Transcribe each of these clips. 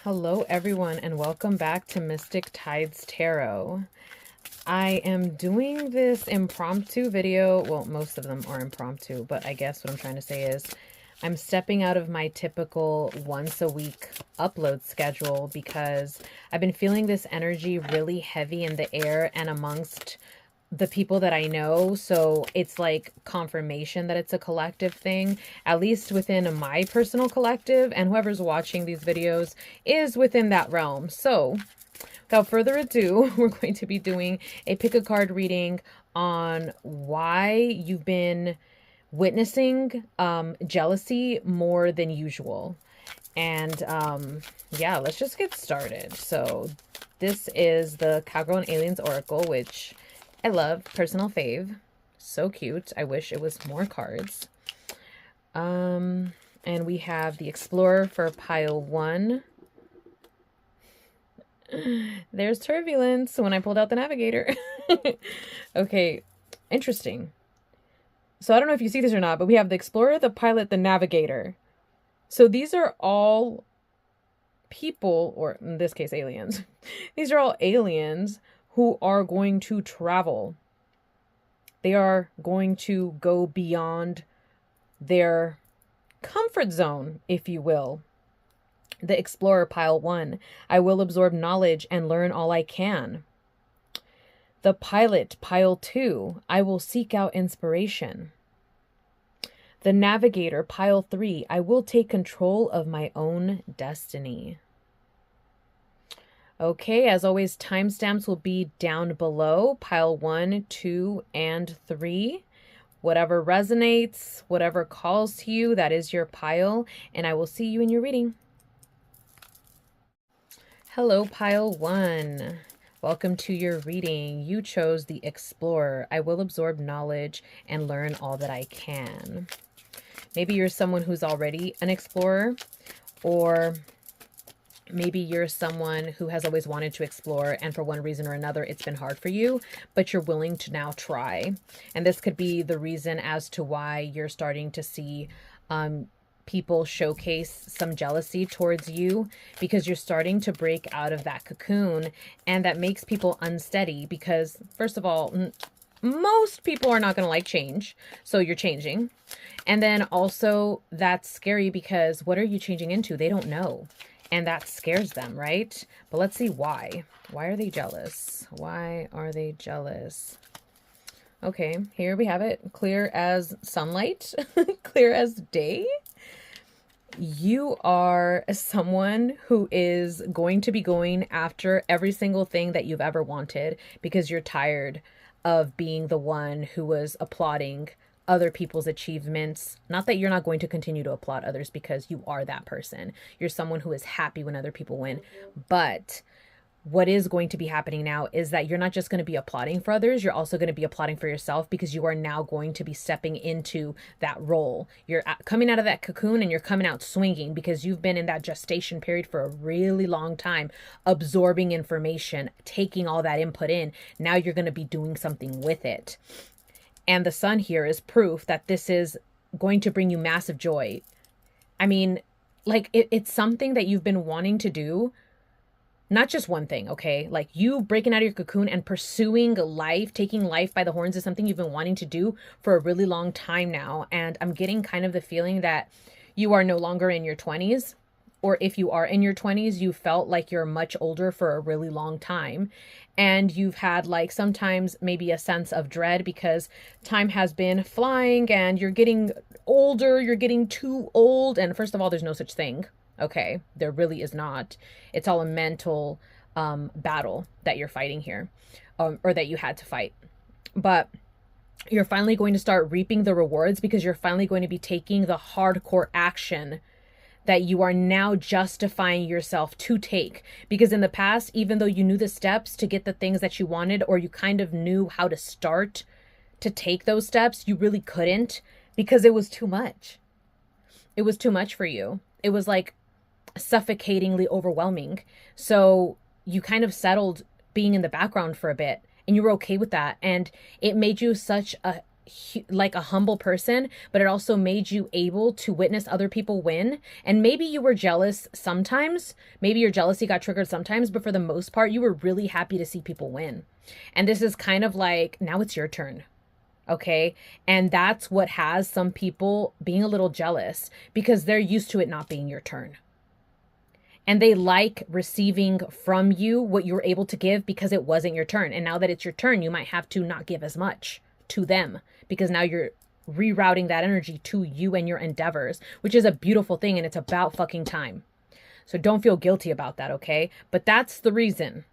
Hello everyone and welcome back to Mystic Tides Tarot. I am doing this impromptu video. Well, most of them are impromptu, but I guess what I'm trying to say is I'm stepping out of my typical once a week upload schedule because I've been feeling this energy really heavy in the air and amongst the people that I know. So it's like confirmation that it's a collective thing, at least within my personal collective, and whoever's watching these videos is within that realm. So without further ado, we're going to be doing a pick a card reading on why you've been witnessing jealousy more than usual. And yeah, let's just get started. So this is the Cowgirl and Aliens Oracle, which I love, personal fave. So cute. I wish it was more cards. And we have the Explorer for pile 1. There's turbulence when I pulled out the Navigator. Okay, interesting. So I don't know if you see this or not, but we have the Explorer, the Pilot, the Navigator. So these are all people, or in this case, aliens. These are all aliens who are going to travel. They are going to go beyond their comfort zone, if you will. The Explorer, pile 1. I will absorb knowledge and learn all I can. The Pilot, pile 2. I will seek out inspiration. The Navigator, pile 3. I will take control of my own destiny. Okay, as always, timestamps will be down below, pile 1, 2, and 3. Whatever resonates, whatever calls to you, that is your pile, and I will see you in your reading. Hello, pile 1. Welcome to your reading. You chose the Explorer. I will absorb knowledge and learn all that I can. Maybe you're someone who's already an explorer, or maybe you're someone who has always wanted to explore and for one reason or another it's been hard for you, but you're willing to now try. And this could be the reason as to why you're starting to see people showcase some jealousy towards you, because you're starting to break out of that cocoon, and that makes people unsteady because, first of all, most people are not going to like change, so you're changing. And then also that's scary because what are you changing into? They don't know. And that scares them, right? But let's see why. Why are they jealous? Why are they jealous? Okay, here we have it. Clear as sunlight, clear as day. You are someone who is going to be going after every single thing that you've ever wanted because you're tired of being the one who was applauding other people's achievements. Not that you're not going to continue to applaud others, because you are that person. You're someone who is happy when other people win. But what is going to be happening now is that you're not just going to be applauding for others, you're also going to be applauding for yourself, because you are now going to be stepping into that role. You're coming out of that cocoon and you're coming out swinging, because you've been in that gestation period for a really long time, absorbing information, taking all that input in. Now you're going to be doing something with it. And the sun here is proof that this is going to bring you massive joy. I mean, like it's something that you've been wanting to do. Not just one thing, okay? Like you breaking out of your cocoon and pursuing life, taking life by the horns is something you've been wanting to do for a really long time now. And I'm getting kind of the feeling that you are no longer in your 20s. Or if you are in your 20s, you felt like you're much older for a really long time. And you've had like sometimes maybe a sense of dread because time has been flying and you're getting older, you're getting too old. And first of all, there's no such thing. Okay, there really is not. It's all a mental battle that you're fighting here, or that you had to fight. But you're finally going to start reaping the rewards, because you're finally going to be taking the hardcore action that you are now justifying yourself to take. Because in the past, even though you knew the steps to get the things that you wanted, or you kind of knew how to start to take those steps, you really couldn't, because it was too much. It was too much for you. It was like suffocatingly overwhelming. So you kind of settled being in the background for a bit, and you were okay with that. And it made you such a like a humble person, but it also made you able to witness other people win. And maybe you were jealous sometimes, maybe your jealousy got triggered sometimes, but for the most part, you were really happy to see people win. And this is kind of like, now it's your turn. Okay. And that's what has some people being a little jealous, because they're used to it not being your turn. And they like receiving from you what you were able to give because it wasn't your turn. And now that it's your turn, you might have to not give as much to them, because now you're rerouting that energy to you and your endeavors, which is a beautiful thing. And it's about fucking time. So don't feel guilty about that. Okay. But that's the reason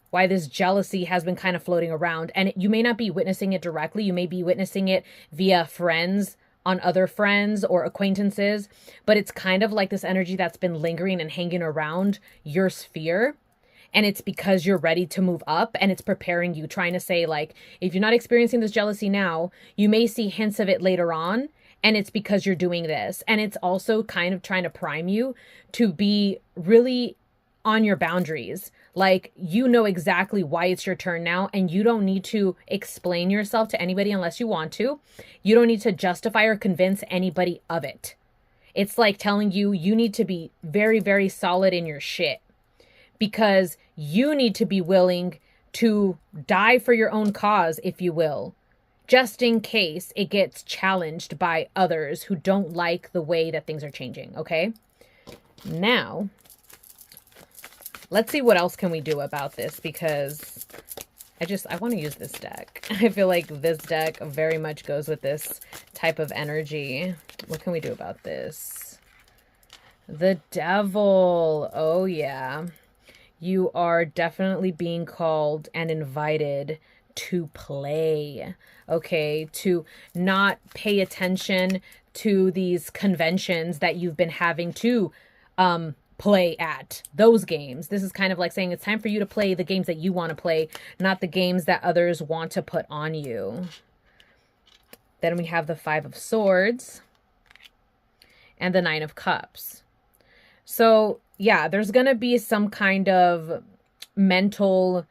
why this jealousy has been kind of floating around. And you may not be witnessing it directly. You may be witnessing it via friends, on other friends or acquaintances, but it's kind of like this energy that's been lingering and hanging around your sphere. And it's because you're ready to move up, and it's preparing you, trying to say, like, if you're not experiencing this jealousy now, you may see hints of it later on. And it's because you're doing this. And it's also kind of trying to prime you to be really on your boundaries. Like, you know exactly why it's your turn now, and you don't need to explain yourself to anybody unless you want to. You don't need to justify or convince anybody of it. It's like telling you need to be very, very solid in your shit, because you need to be willing to die for your own cause, if you will, just in case it gets challenged by others who don't like the way that things are changing. Okay. Now, let's see what else can we do about this, because I want to use this deck. I feel like this deck very much goes with this type of energy. What can we do about this? The Devil. Oh, yeah. You are definitely being called and invited to play. Okay? To not pay attention to these conventions that you've been having to play at those games. This is kind of like saying it's time for you to play the games that you want to play, not the games that others want to put on you. Then we have the Five of Swords and the Nine of Cups. So yeah, there's going to be some kind of mental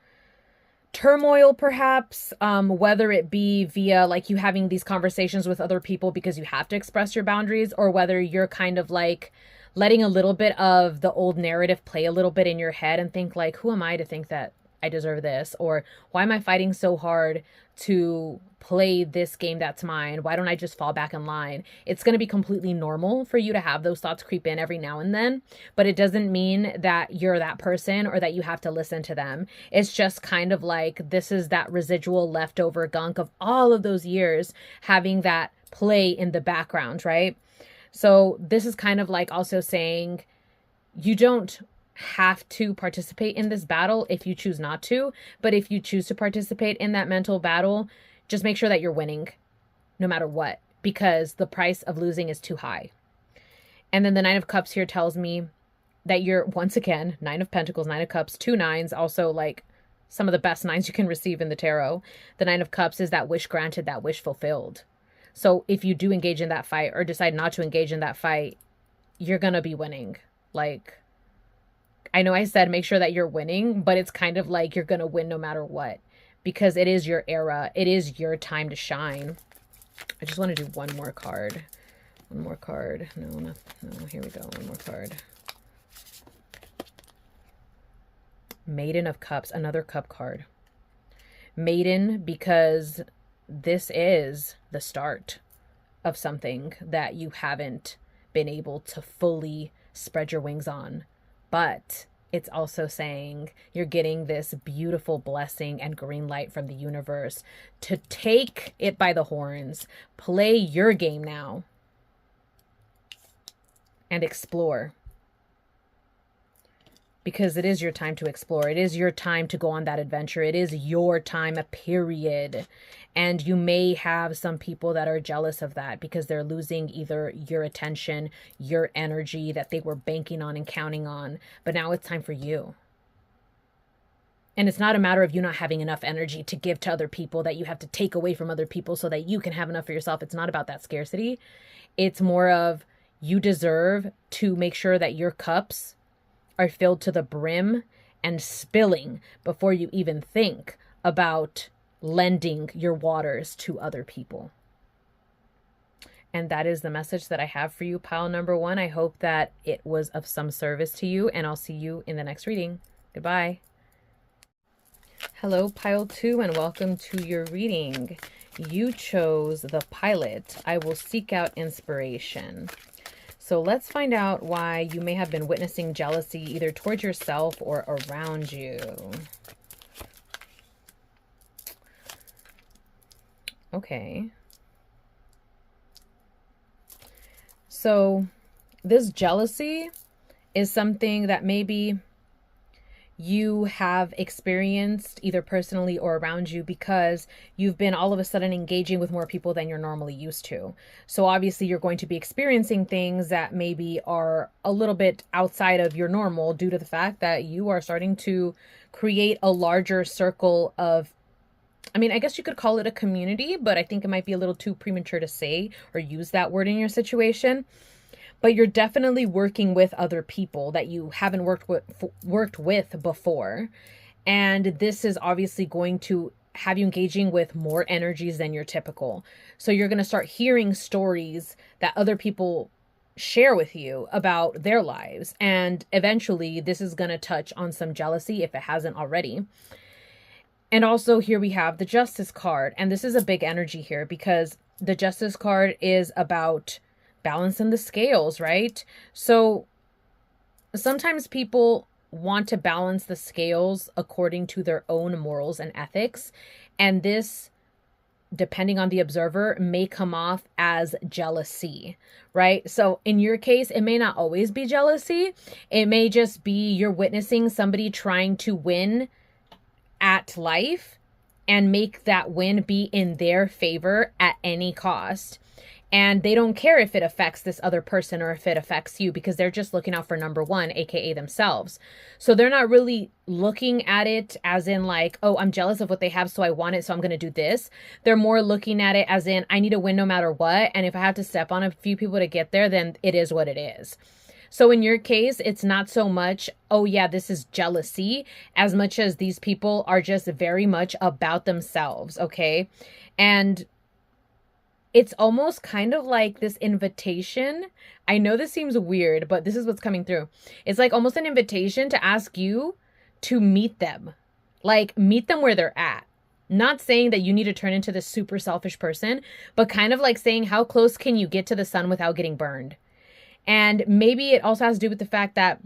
turmoil, perhaps, whether it be via like you having these conversations with other people because you have to express your boundaries, or whether you're kind of like letting a little bit of the old narrative play a little bit in your head and think like, who am I to think that I deserve this? Or why am I fighting so hard to play this game that's mine? Why don't I just fall back in line? It's going to be completely normal for you to have those thoughts creep in every now and then, but it doesn't mean that you're that person or that you have to listen to them. It's just kind of like, this is that residual leftover gunk of all of those years having that play in the background, right? So this is kind of like also saying you don't have to participate in this battle if you choose not to. But if you choose to participate in that mental battle, just make sure that you're winning no matter what, because the price of losing is too high. And then the Nine of Cups here tells me that you're, once again, Nine of Pentacles, Nine of Cups, 2 nines, also like some of the best nines you can receive in the tarot. The Nine of Cups is that wish granted, that wish fulfilled. So if you do engage in that fight or decide not to engage in that fight, you're going to be winning. Like, I know I said make sure that you're winning, but it's kind of like you're going to win no matter what, because it is your era. It is your time to shine. I just want to do one more card. One more card. No, here we go. One more card. Maiden of Cups, another cup card. Maiden, because this is the start of something that you haven't been able to fully spread your wings on. But it's also saying you're getting this beautiful blessing and green light from the universe to take it by the horns, play your game now, and explore. Because it is your time to explore. It is your time to go on that adventure. It is your time, period. And you may have some people that are jealous of that because they're losing either your attention, your energy that they were banking on and counting on. But now it's time for you. And it's not a matter of you not having enough energy to give to other people that you have to take away from other people so that you can have enough for yourself. It's not about that scarcity. It's more of you deserve to make sure that your cups are filled to the brim and spilling before you even think about lending your waters to other people. And that is the message that I have for you, pile number 1. I hope that it was of some service to you, and I'll see you in the next reading. Goodbye. Hello, pile 2, and welcome to your reading. You chose the Pilot. I will seek out inspiration. So let's find out why you may have been witnessing jealousy either towards yourself or around you. Okay. So this jealousy is something that maybe you have experienced either personally or around you because you've been all of a sudden engaging with more people than you're normally used to. So obviously you're going to be experiencing things that maybe are a little bit outside of your normal due to the fact that you are starting to create a larger circle of, I mean, I guess you could call it a community, but I think it might be a little too premature to say or use that word in your situation. But you're definitely working with other people that you haven't worked with before. And this is obviously going to have you engaging with more energies than your typical. So you're going to start hearing stories that other people share with you about their lives. And eventually this is going to touch on some jealousy if it hasn't already. And also here we have the Justice card. And this is a big energy here because the Justice card is about balancing the scales, right? So sometimes people want to balance the scales according to their own morals and ethics. And this, depending on the observer, may come off as jealousy, right? So in your case, it may not always be jealousy. It may just be you're witnessing somebody trying to win at life and make that win be in their favor at any cost. And they don't care if it affects this other person or if it affects you because they're just looking out for number 1, aka themselves. So they're not really looking at it as in like, oh, I'm jealous of what they have, so I want it, so I'm going to do this. They're more looking at it as in, I need to win no matter what. And if I have to step on a few people to get there, then it is what it is. So in your case, it's not so much, oh yeah, this is jealousy, as much as these people are just very much about themselves, okay? And it's almost kind of like this invitation. I know this seems weird, but this is what's coming through. It's like almost an invitation to ask you to meet them. Like, meet them where they're at. Not saying that you need to turn into this super selfish person, but kind of like saying, how close can you get to the sun without getting burned? And maybe it also has to do with the fact that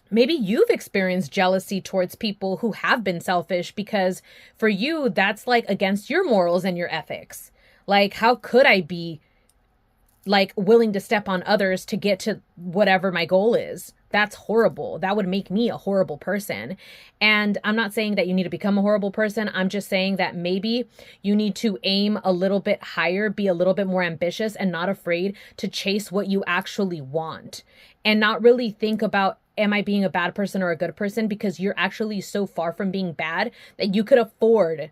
maybe you've experienced jealousy towards people who have been selfish because for you, that's like against your morals and your ethics. Like, how could I be like willing to step on others to get to whatever my goal is? That's horrible. That would make me a horrible person. And I'm not saying that you need to become a horrible person. I'm just saying that maybe you need to aim a little bit higher, be a little bit more ambitious and not afraid to chase what you actually want and not really think about, am I being a bad person or a good person? Because you're actually so far from being bad that you could afford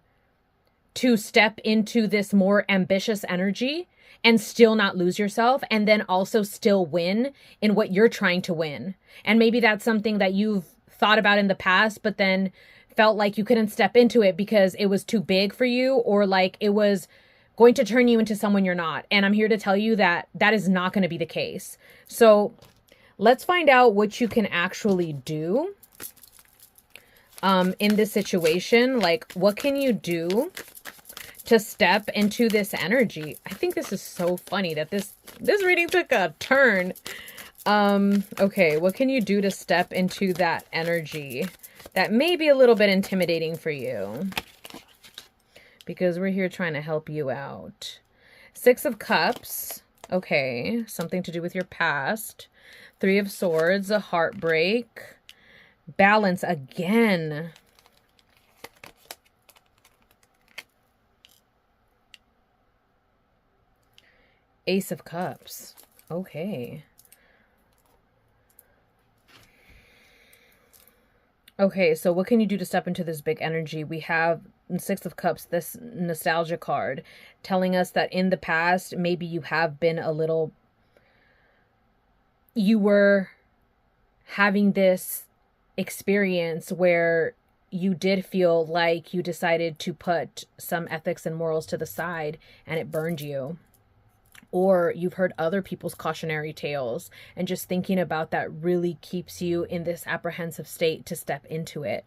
to step into this more ambitious energy and still not lose yourself, and then also still win in what you're trying to win. And maybe that's something that you've thought about in the past, but then felt like you couldn't step into it because it was too big for you, or like it was going to turn you into someone you're not. And I'm here to tell you that that is not going to be the case. So let's find out what you can actually do in this situation. Like, what can you do to step into this energy? I think this is so funny that this reading took a turn. Okay, what can you do to step into that energy that may be a little bit intimidating for you? Because we're here trying to help you out. 6 of Cups. Okay, something to do with your past. 3 of Swords, a heartbreak. Balance again. Ace of Cups. Okay. Okay, so what can you do to step into this big energy? We have 6 of Cups, this nostalgia card, telling us that in the past, maybe you have been a little... You were having this experience where you did feel like you decided to put some ethics and morals to the side and it burned you. or you've heard other people's cautionary tales, and just thinking about that really keeps you in this apprehensive state to step into it.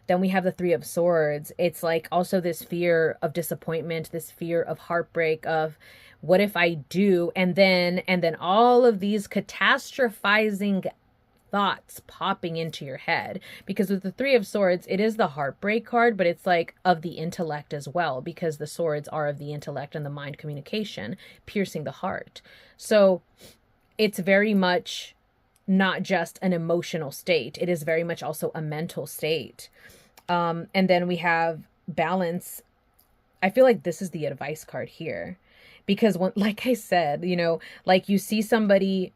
Then we have the Three of Swords. It's like also this fear of disappointment, this fear of heartbreak, of what if I do? And then all of these catastrophizing thoughts popping into your head. Because with the Three of Swords, it is the heartbreak card, but it's like of the intellect as well, because the swords are of the intellect and the mind communication, piercing the heart. So it's very much not just an emotional state. It is very much also a mental state. And then we have balance. I feel like this is the advice card here, because when, like I said, you know, like you see somebody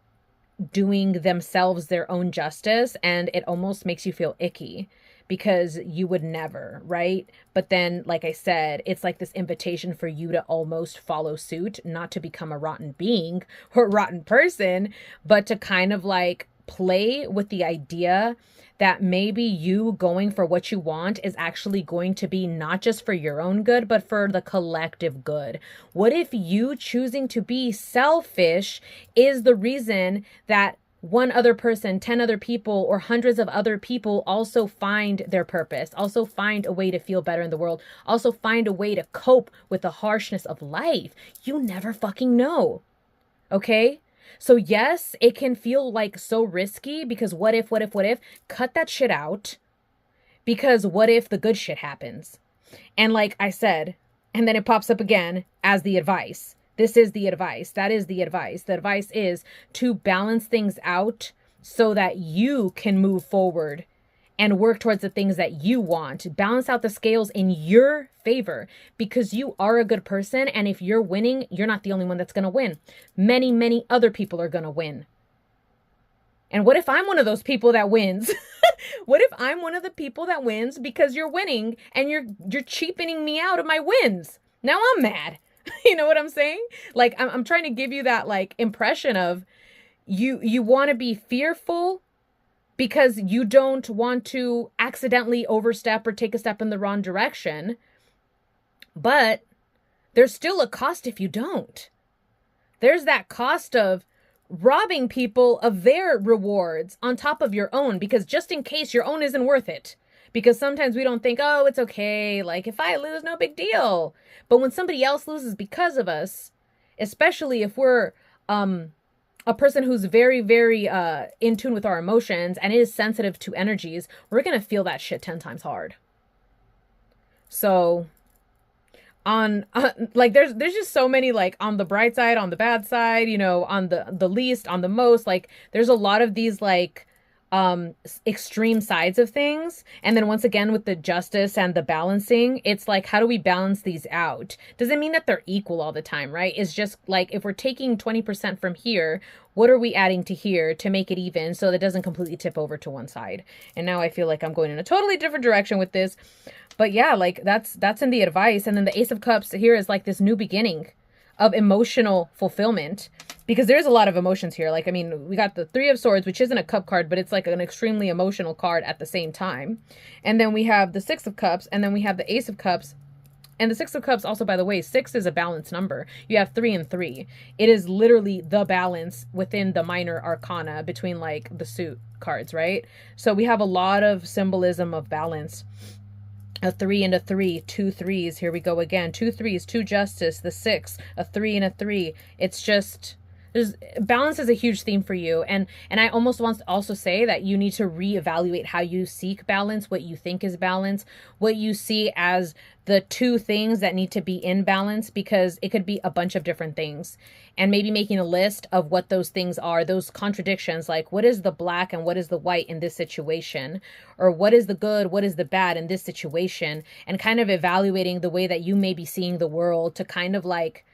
doing themselves their own justice and it almost makes you feel icky because you would never, right? But then, like I said, it's like this invitation for you to almost follow suit, not to become a rotten being or a rotten person, but to kind of like play with the idea that maybe you going for what you want is actually going to be not just for your own good, but for the collective good. What if you choosing to be selfish is the reason that one other person, 10 other people, or hundreds of other people also find their purpose, also find a way to feel better in the world, also find a way to cope with the harshness of life? You never fucking know. Okay? So yes, it can feel like so risky because what if, cut that shit out, because what if the good shit happens? And like I said, and then it pops up again as the advice. This is the advice. That is the advice. The advice is to balance things out so that you can move forward and work towards the things that you want. Balance out the scales in your favor because you are a good person. And if you're winning, you're not the only one that's going to win. Many, many other people are going to win. And what if I'm one of those people that wins? What if I'm one of the people that wins because you're winning and you're cheapening me out of my wins? Now I'm mad. You know what I'm saying? Like I'm trying to give you that like impression of you want to be fearful because you don't want to accidentally overstep or take a step in the wrong direction. But there's still a cost if you don't. There's that cost of robbing people of their rewards on top of your own, because just in case your own isn't worth it. Because sometimes we don't think, oh, it's okay. Like if I lose, no big deal. But when somebody else loses because of us, especially if we're a person who's very, very in tune with our emotions and is sensitive to energies, we're going to feel that shit 10 times hard. So on like there's just so many, like on the bright side, on the bad side, you know, on the least, on the most, like there's a lot of these like extreme sides of things. And then once again with the justice and the balancing, it's like, how do we balance these out? Doesn't mean that they're equal all the time, right? It's just like if we're taking 20% from here, what are we adding to here to make it even so that it doesn't completely tip over to one side? And now I feel like I'm going in a totally different direction with this. But yeah, like that's in the advice. And then the Ace of Cups here is like this new beginning of emotional fulfillment, because there's a lot of emotions here. Like, I mean, we got the Three of Swords, which isn't a cup card, but it's like an extremely emotional card at the same time. And then we have the Six of Cups, and then we have the Ace of Cups. And the Six of Cups also, by the way, 6 is a balanced number. You have 3 and 3. It is literally the balance within the minor arcana between like the suit cards, right? So we have a lot of symbolism of balance. A 3 and a 3, 2 3s. Here we go again. 2 3s, 2 justice, the 6, a 3 and a 3. It's just, balance is a huge theme for you. And I almost want to also say that you need to reevaluate how you seek balance, what you think is balance, what you see as the two things that need to be in balance, because it could be a bunch of different things. And maybe making a list of what those things are, those contradictions, like what is the black and what is the white in this situation, or what is the good, what is the bad in this situation, and kind of evaluating the way that you may be seeing the world to kind of like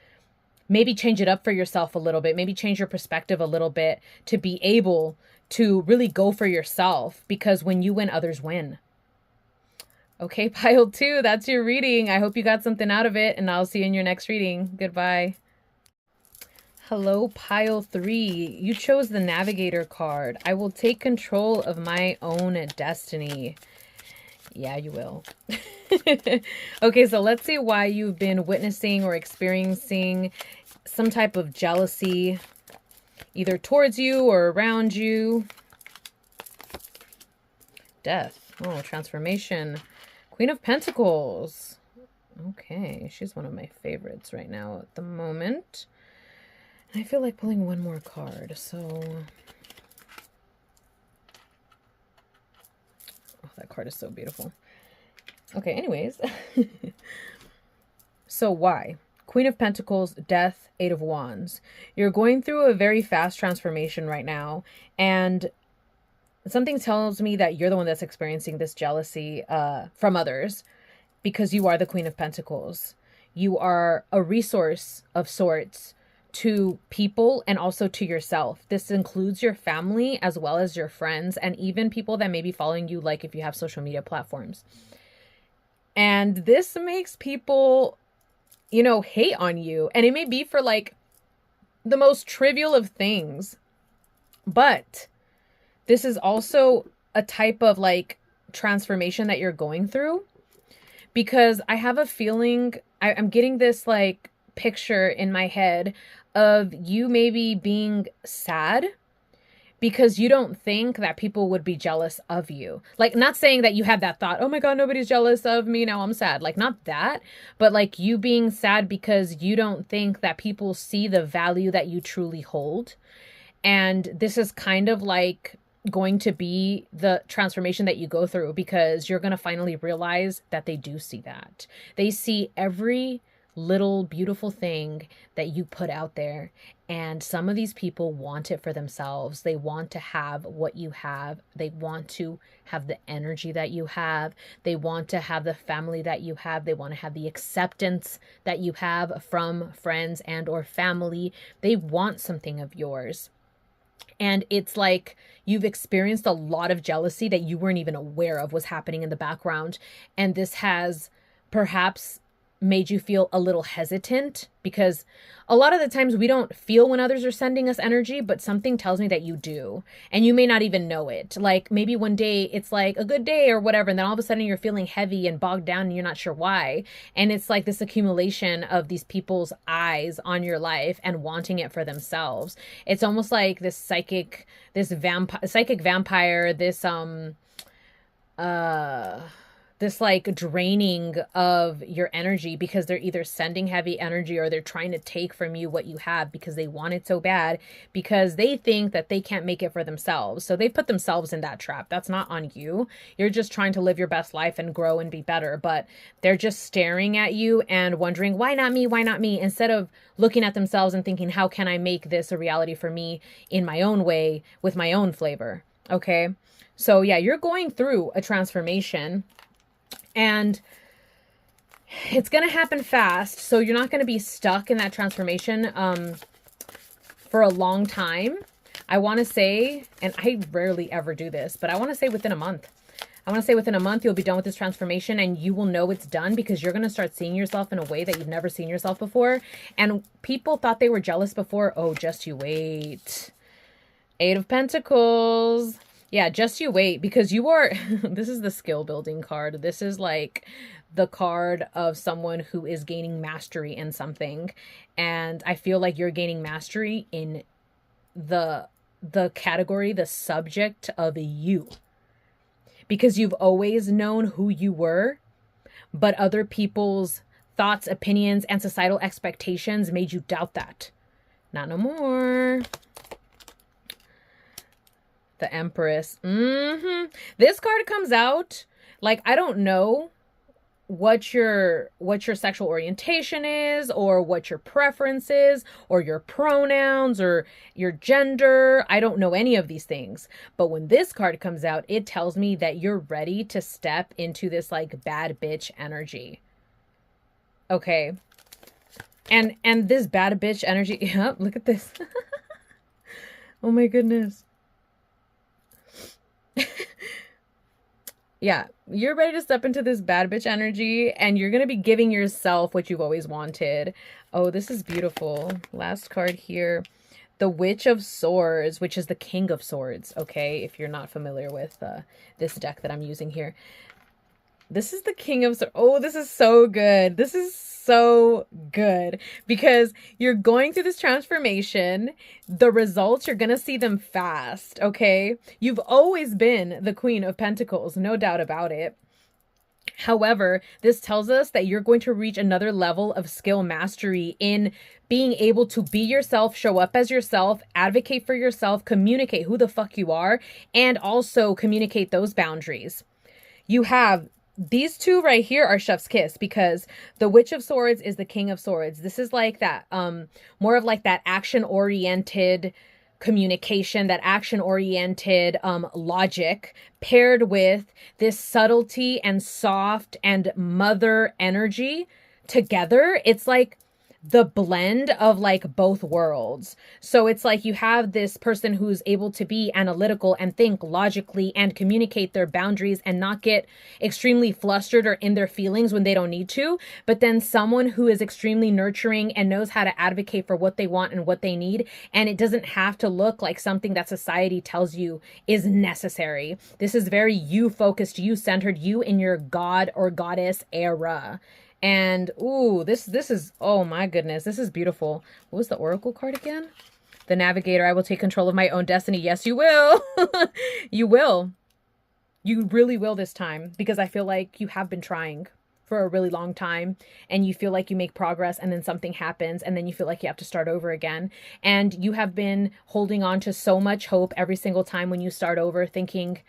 maybe change it up for yourself a little bit, maybe change your perspective a little bit to be able to really go for yourself, because when you win, others win. Okay, pile 2, that's your reading. I hope you got something out of it, and I'll see you in your next reading. Goodbye. Hello, pile 3. You chose the Navigator card. I will take control of my own destiny. Yeah, you will. Okay, so let's see why you've been witnessing or experiencing some type of jealousy, either towards you or around you. Death. Oh, transformation. Queen of Pentacles. Okay, she's one of my favorites right now at the moment. I feel like pulling one more card, so... Oh, that card is so beautiful. Okay, anyways. So why? Queen of Pentacles, Death, Eight of Wands. You're going through a very fast transformation right now, and something tells me that you're the one that's experiencing this jealousy from others, because you are the Queen of Pentacles. You are a resource of sorts to people and also to yourself. This includes your family as well as your friends and even people that may be following you, like if you have social media platforms. And this makes people, you know, hate on you. And it may be for like the most trivial of things. But this is also a type of like transformation that you're going through. Because I have a feeling, I'm getting this like picture in my head of you maybe being sad because you don't think that people would be jealous of you. Like, not saying that you have that thought, oh my God, nobody's jealous of me, now I'm sad. Like, not that, but like you being sad because you don't think that people see the value that you truly hold. And this is kind of like going to be the transformation that you go through, because you're going to finally realize that they do see that. They see every little beautiful thing that you put out there. And some of these people want it for themselves. They want to have what you have. They want to have the energy that you have. They want to have the family that you have. They want to have the acceptance that you have from friends and or family. They want something of yours. And it's like you've experienced a lot of jealousy that you weren't even aware of was happening in the background. And this has perhaps made you feel a little hesitant, because a lot of the times we don't feel when others are sending us energy, but something tells me that you do. And you may not even know it. Like maybe one day it's like a good day or whatever, and then all of a sudden you're feeling heavy and bogged down and you're not sure why. And it's like this accumulation of these people's eyes on your life and wanting it for themselves. It's almost like this psychic vampire, this like draining of your energy, because they're either sending heavy energy or they're trying to take from you what you have because they want it so bad, because they think that they can't make it for themselves. So they've put themselves in that trap. That's not on you. You're just trying to live your best life and grow and be better, but they're just staring at you and wondering, why not me? Why not me? Instead of looking at themselves and thinking, how can I make this a reality for me in my own way with my own flavor? Okay. So yeah, you're going through a transformation. And it's going to happen fast. So you're not going to be stuck in that transformation for a long time. I want to say, and I rarely ever do this, but I want to say within a month. I want to say within a month, you'll be done with this transformation and you will know it's done, because you're going to start seeing yourself in a way that you've never seen yourself before. And people thought they were jealous before. Oh, just you wait. Eight of Pentacles. Yeah, just you wait, because you are, this is the skill building card. This is like the card of someone who is gaining mastery in something. And I feel like you're gaining mastery in the category, the subject of you. Because you've always known who you were, but other people's thoughts, opinions, and societal expectations made you doubt that. Not no more. The Empress. This card comes out like, I don't know what your sexual orientation is, or what your preference is, or your pronouns, or your gender. I don't know any of these things. But when this card comes out, it tells me that you're ready to step into this like bad bitch energy. Okay. And this bad bitch energy, yep, look at this. Oh my goodness. Yeah, you're ready to step into this bad bitch energy, and you're going to be giving yourself what you've always wanted. Oh, this is beautiful. Last card here. The Witch of Swords, which is the King of Swords, okay? If you're not familiar with this deck that I'm using here. This is the King of Swords. Oh, this is so good. This is so good because you're going through this transformation. The results, you're going to see them fast, okay? You've always been the Queen of Pentacles, no doubt about it. However, this tells us that you're going to reach another level of skill mastery in being able to be yourself, show up as yourself, advocate for yourself, communicate who the fuck you are, and also communicate those boundaries. You have these two right here are chef's kiss because the Witch of Swords is the King of Swords. This is like that, more of like that action-oriented communication, that action-oriented logic paired with this subtlety and soft and mother energy together. It's like the blend of like both worlds. So it's like you have this person who's able to be analytical and think logically and communicate their boundaries and not get extremely flustered or in their feelings when they don't need to. But then someone who is extremely nurturing and knows how to advocate for what they want and what they need. And it doesn't have to look like something that society tells you is necessary. This is very you focused, you centered, you in your god or goddess era. And, ooh, this is, oh my goodness, this is beautiful. What was the Oracle card again? The Navigator, I will take control of my own destiny. Yes, you will. You will. You really will this time, because I feel like you have been trying for a really long time and you feel like you make progress and then something happens and then you feel like you have to start over again. And you have been holding on to so much hope every single time when you start over, thinking,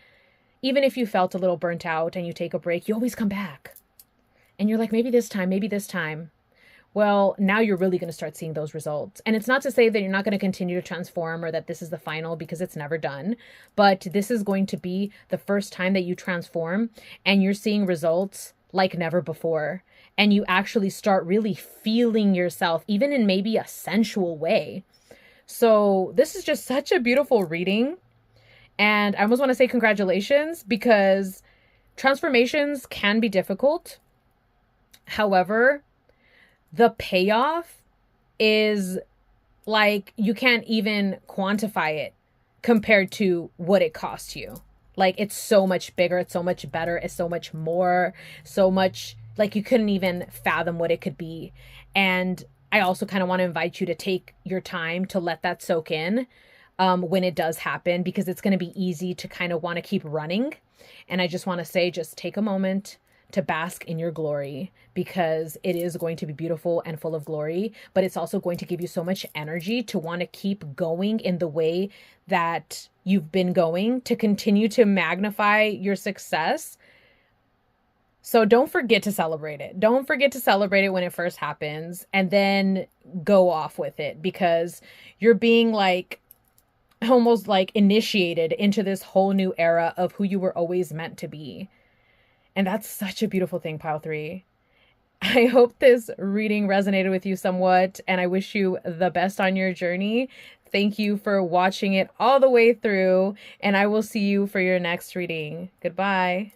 even if you felt a little burnt out and you take a break, you always come back. And you're like, maybe this time, maybe this time. Well, now you're really going to start seeing those results. And it's not to say that you're not going to continue to transform or that this is the final, because it's never done. But this is going to be the first time that you transform and you're seeing results like never before. And you actually start really feeling yourself, even in maybe a sensual way. So this is just such a beautiful reading. And I almost want to say congratulations, because transformations can be difficult. However, the payoff is like, you can't even quantify it compared to what it costs you. Like, it's so much bigger, it's so much better, it's so much more, so much, like, you couldn't even fathom what it could be. And I also kind of want to invite you to take your time to let that soak in when it does happen, because it's going to be easy to kind of want to keep running. And I just want to say, just take a moment to bask in your glory, because it is going to be beautiful and full of glory, but it's also going to give you so much energy to want to keep going in the way that you've been going, to continue to magnify your success. So don't forget to celebrate it. Don't forget to celebrate it when it first happens, and then go off with it, because you're being like almost like initiated into this whole new era of who you were always meant to be. And that's such a beautiful thing, Pile 3. I hope this reading resonated with you somewhat, and I wish you the best on your journey. Thank you for watching it all the way through, and I will see you for your next reading. Goodbye.